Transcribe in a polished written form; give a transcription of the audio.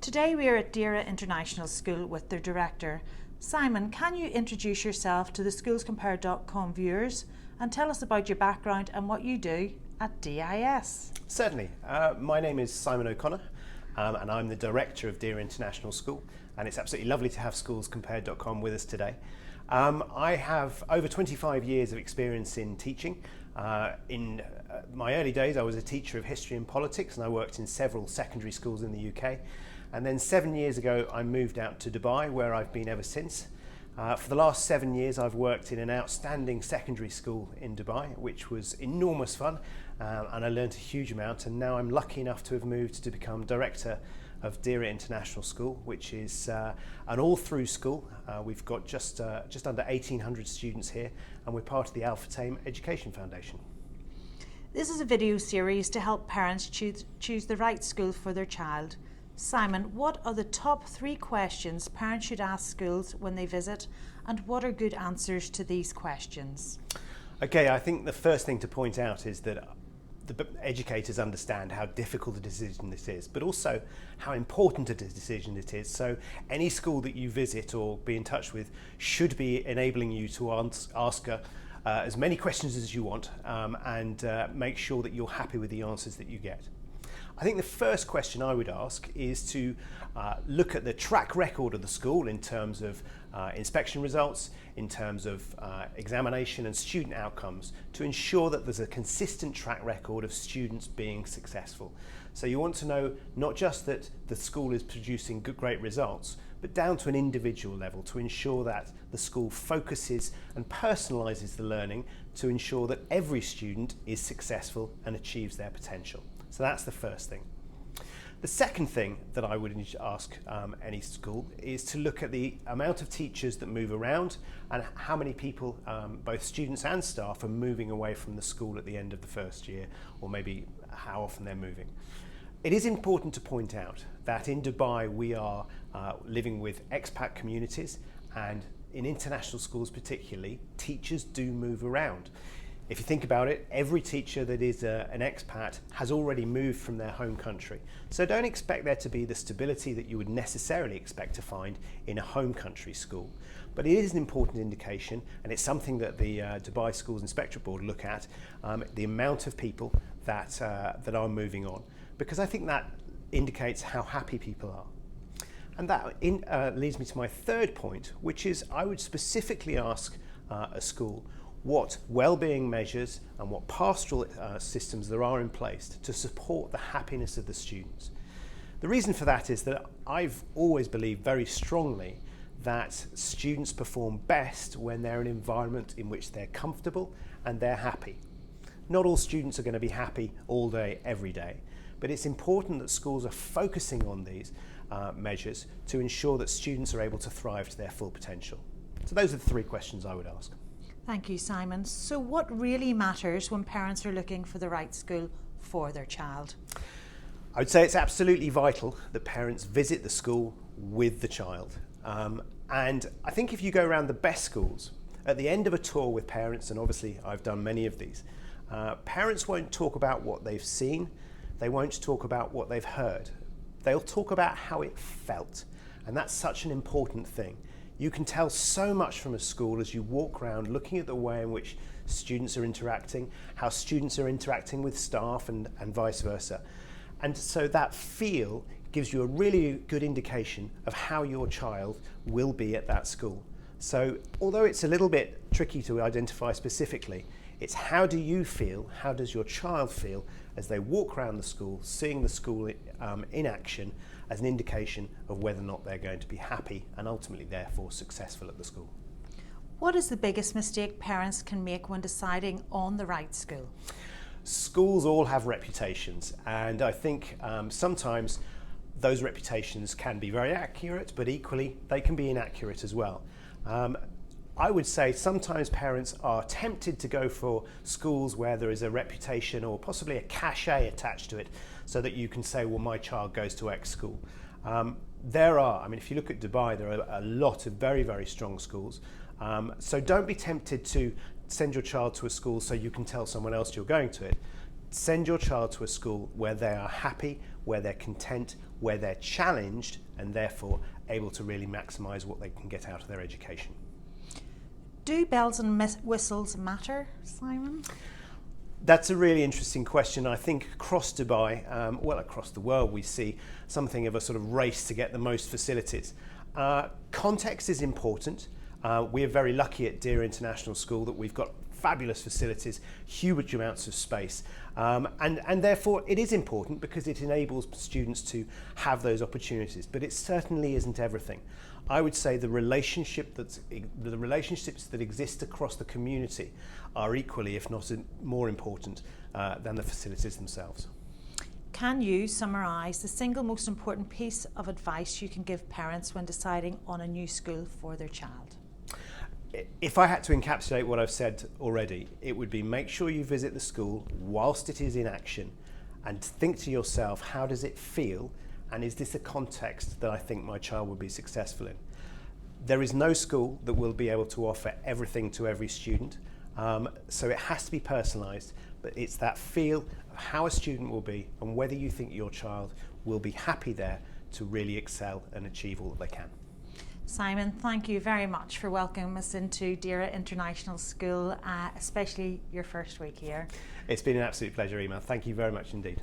Today we are at Deira International School with their director. Simon, can you introduce yourself to the SchoolsCompared.com viewers and tell us about your background and what you do at DIS? Certainly. My name is Simon O'Connor and I'm the director of Deira International School, and it's absolutely lovely to have SchoolsCompared.com with us today. I have over 25 years of experience in teaching. In my early days I was a teacher of history and politics, and I worked in several secondary schools in the UK. And then 7 years ago I moved out to Dubai, where I've been ever since. For the last 7 years I've worked in an outstanding secondary school in Dubai, which was enormous fun, and I learned a huge amount, and now I'm lucky enough to have moved to become director of Deira International School, which is an all-through school. We've got just under 1,800 students here, and we're part of the Al Futtaim Education Foundation. This is a video series to help parents choose the right school for their child. Simon, what are the top 3 questions parents should ask schools when they visit, and what are good answers to these questions? Okay, I think the first thing to point out is that the educators understand how difficult a decision this is, but also how important a decision it is. So any school that you visit or be in touch with should be enabling you to ask as many questions as you want, and make sure that you're happy with the answers that you get. I think the first question I would ask is to look at the track record of the school in terms of inspection results, in terms of examination and student outcomes, to ensure that there's a consistent track record of students being successful. So you want to know not just that the school is producing great results, but down to an individual level, to ensure that the school focuses and personalises the learning to ensure that every student is successful and achieves their potential. So that's the first thing. The second thing that I would ask any school is to look at the amount of teachers that move around, and how many people, both students and staff, are moving away from the school at the end of the first year, or maybe how often they're moving. It is important to point out that in Dubai we are living with expat communities, and in international schools particularly, teachers do move around. If you think about it, every teacher that is an expat has already moved from their home country. So don't expect there to be the stability that you would necessarily expect to find in a home country school. But it is an important indication, and it's something that the Dubai Schools Inspectorate Board look at, the amount of people that are moving on, because I think that indicates how happy people are. And that leads me to my third point, which is I would specifically ask a school what well-being measures and what pastoral systems there are in place to support the happiness of the students. The reason for that is that I've always believed very strongly that students perform best when they're in an environment in which they're comfortable and they're happy. Not all students are going to be happy all day, every day, but it's important that schools are focusing on these measures to ensure that students are able to thrive to their full potential. So those are the 3 questions I would ask. Thank you, Simon. So what really matters when parents are looking for the right school for their child? I would say it's absolutely vital that parents visit the school with the child. And I think if you go around the best schools, at the end of a tour with parents, and obviously I've done many of these, parents won't talk about what they've seen, they won't talk about what they've heard. They'll talk about how it felt, and that's such an important thing. You can tell so much from a school as you walk around looking at the way in which students are interacting, how students are interacting with staff, and vice versa. And so that feel gives you a really good indication of how your child will be at that school. So although it's a little bit tricky to identify specifically, it's how do you feel, how does your child feel as they walk around the school, seeing the school in action as an indication of whether or not they're going to be happy and ultimately therefore successful at the school. What is the biggest mistake parents can make when deciding on the right school? Schools all have reputations, and I think sometimes those reputations can be very accurate, but equally they can be inaccurate as well. I would say sometimes parents are tempted to go for schools where there is a reputation or possibly a cachet attached to it, so that you can say, well, my child goes to X school. If you look at Dubai, there are a lot of very, very strong schools. So don't be tempted to send your child to a school so you can tell someone else you're going to it. Send your child to a school where they are happy, where they're content, where they're challenged, and therefore able to really maximise what they can get out of their education. Do bells and whistles matter, Simon? That's a really interesting question. I think across Dubai, across the world, we see something of a sort of race to get the most facilities. Context is important. We are very lucky at Deira International School that we've got fabulous facilities, huge amounts of space, and therefore it is important because it enables students to have those opportunities, but it certainly isn't everything. I would say the relationships that exist across the community are equally, if not more important, than the facilities themselves. Can you summarise the single most important piece of advice you can give parents when deciding on a new school for their child? If I had to encapsulate what I've said already, it would be make sure you visit the school whilst it is in action and think to yourself, how does it feel? And is this a context that I think my child would be successful in? There is no school that will be able to offer everything to every student. So it has to be personalised, but it's that feel of how a student will be and whether you think your child will be happy there to really excel and achieve all that they can. Simon, thank you very much for welcoming us into Deira International School, especially your first week here. It's been an absolute pleasure, Emma. Thank you very much indeed.